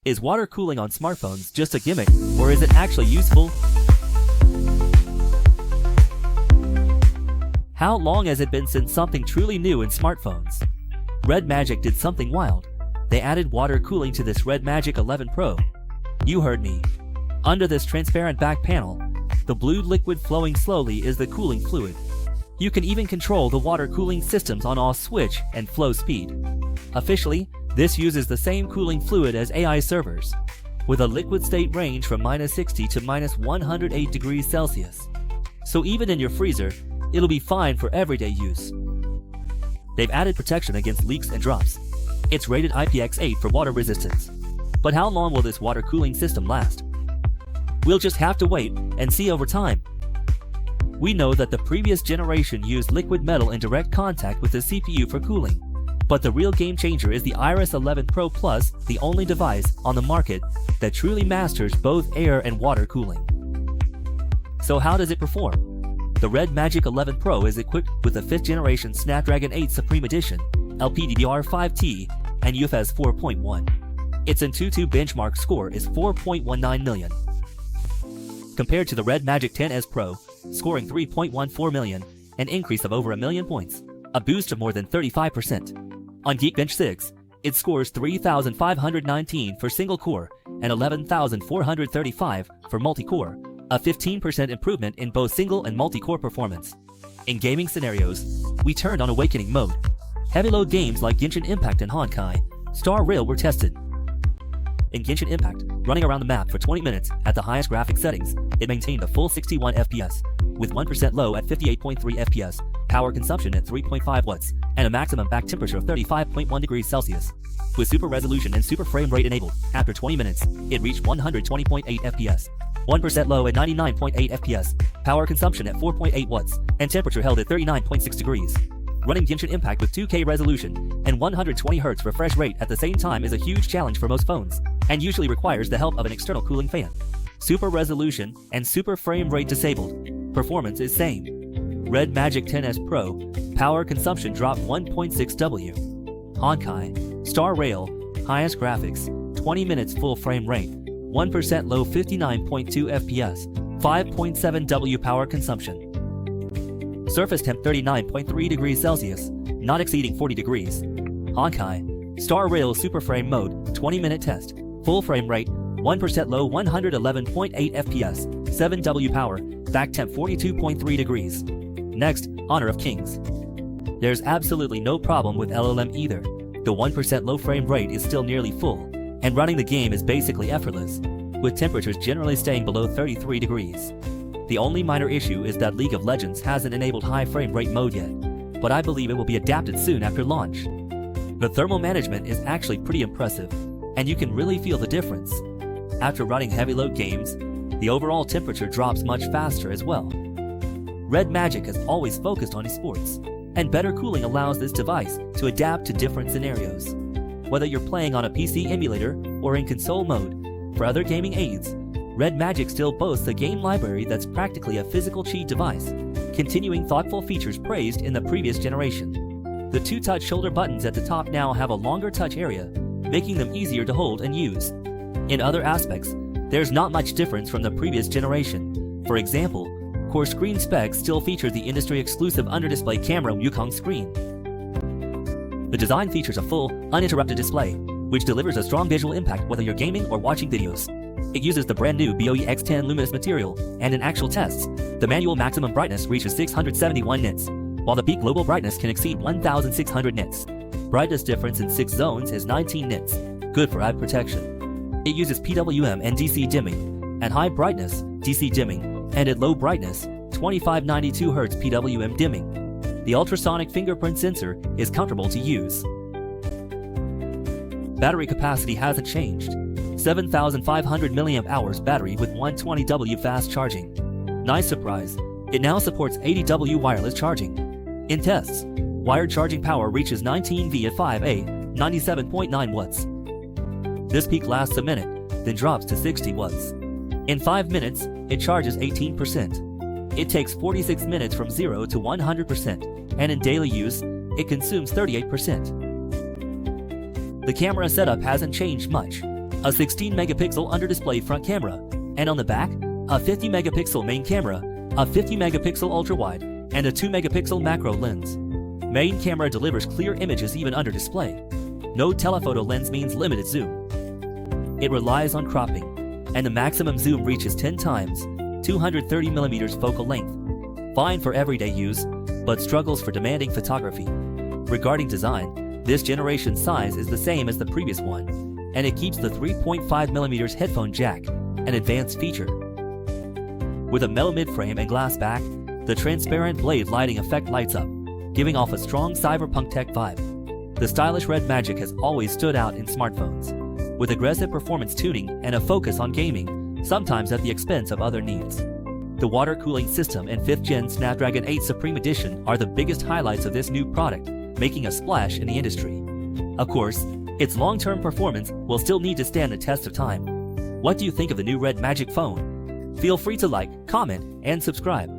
Is water cooling on smartphones just a gimmick, or is it actually useful? How long has it been since something truly new in smartphones? RedMagic did something wild. They added water cooling to this RedMagic 11 Pro. You heard me. Under this transparent back panel, the blue liquid flowing slowly is the cooling fluid. You can even control the water cooling systems on off switch and flow speed. Officially, this uses the same cooling fluid as AI servers, with a liquid state range from -60 to -108 degrees Celsius. So even in your freezer, it'll be fine for everyday use. They've added protection against leaks and drops. It's rated IPX8 for water resistance. But how long will this water cooling system last? We'll just have to wait and see over time. We know that the previous generation used liquid metal in direct contact with the CPU for cooling, but the real game changer is the Iris 11 Pro Plus, the only device on the market that truly masters both air and water cooling. So how does it perform? The RedMagic 11 Pro is equipped with the 5th generation Snapdragon 8 Supreme Edition, LPDDR5T, and UFS 4.1. Its Antutu benchmark score is 4.19 million. Compared to the RedMagic 10S Pro, scoring 3.14 million, an increase of over a million points, a boost of more than 35%. On Geekbench 6, it scores 3,519 for single-core and 11,435 for multi-core, a 15% improvement in both single and multi-core performance. In gaming scenarios, we turned on Awakening mode. Heavy-load games like Genshin Impact and Honkai Star Rail were tested. In Genshin Impact, running around the map for 20 minutes at the highest graphic settings, it maintained a full 61 FPS, with 1% low at 58.3 FPS, power consumption at 3.5 watts, and a maximum back temperature of 35.1 degrees Celsius. With super resolution and super frame rate enabled, after 20 minutes, it reached 120.8 FPS, 1% low at 99.8 FPS, power consumption at 4.8 watts, and temperature held at 39.6 degrees. Running Genshin Impact with 2K resolution and 120Hz refresh rate at the same time is a huge challenge for most phones, and usually requires the help of an external cooling fan. Super resolution and super frame rate disabled, performance is same. RedMagic 10S Pro, power consumption dropped 1.6 W. Honkai Star Rail, highest graphics, 20 minutes full frame rate, 1% low 59.2 FPS, 5.7 W power consumption. Surface temp 39.3 degrees Celsius, not exceeding 40 degrees. Honkai Star Rail Super Frame Mode, 20-minute test, full frame rate, 1% low 111.8 FPS, 7 W power, back temp 42.3 degrees. Next, Honor of Kings. There's absolutely no problem with LLM either. The 1% low frame rate is still nearly full, and running the game is basically effortless, with temperatures generally staying below 33 degrees. The only minor issue is that League of Legends hasn't enabled high frame rate mode yet, but I believe it will be adapted soon after launch. The thermal management is actually pretty impressive, and you can really feel the difference. After running heavy load games, the overall temperature drops much faster as well. RedMagic has always focused on esports, and better cooling allows this device to adapt to different scenarios. Whether you're playing on a PC emulator or in console mode, for other gaming aids, RedMagic still boasts a game library that's practically a physical cheat device, continuing thoughtful features praised in the previous generation. The 2-touch shoulder buttons at the top now have a longer touch area, making them easier to hold and use. In other aspects, there's not much difference from the previous generation. For example, core screen specs still feature the industry-exclusive under-display camera Wukong screen. The design features a full, uninterrupted display, which delivers a strong visual impact whether you're gaming or watching videos. It uses the brand new BOE X10 luminous material, and in actual tests, the manual maximum brightness reaches 671 nits, while the peak global brightness can exceed 1,600 nits. Brightness difference in 6 zones is 19 nits, good for eye protection. It uses PWM and DC dimming, at high brightness, DC dimming, and at low brightness, 2592 Hz PWM dimming. The ultrasonic fingerprint sensor is comfortable to use. Battery capacity hasn't changed. 7,500 mAh battery with 120W fast charging. Nice surprise, it now supports 80W wireless charging. In tests, wired charging power reaches 19V at 5A, 97.9 watts. This peak lasts a minute, then drops to 60 watts. In 5 minutes, it charges 18%. It takes 46 minutes from 0 to 100%, and in daily use, it consumes 38%. The camera setup hasn't changed much. a 16-megapixel under-display front camera, and on the back, a 50-megapixel main camera, a 50-megapixel ultra-wide, and a 2-megapixel macro lens. Main camera delivers clear images even under display. No telephoto lens means limited zoom. It relies on cropping, and the maximum zoom reaches 10 times, 230mm focal length. Fine for everyday use, but struggles for demanding photography. Regarding design, this generation's size is the same as the previous one, and it keeps the 3.5mm headphone jack, an advanced feature. With a metal midframe and glass back, the transparent blade lighting effect lights up, giving off a strong cyberpunk tech vibe. The stylish RedMagic has always stood out in smartphones, with aggressive performance tuning and a focus on gaming, sometimes at the expense of other needs. The water cooling system and 5th Gen Snapdragon 8 Supreme Edition are the biggest highlights of this new product, making a splash in the industry. Of course, its long-term performance will still need to stand the test of time. What do you think of the new RedMagic phone? Feel free to like, comment, and subscribe.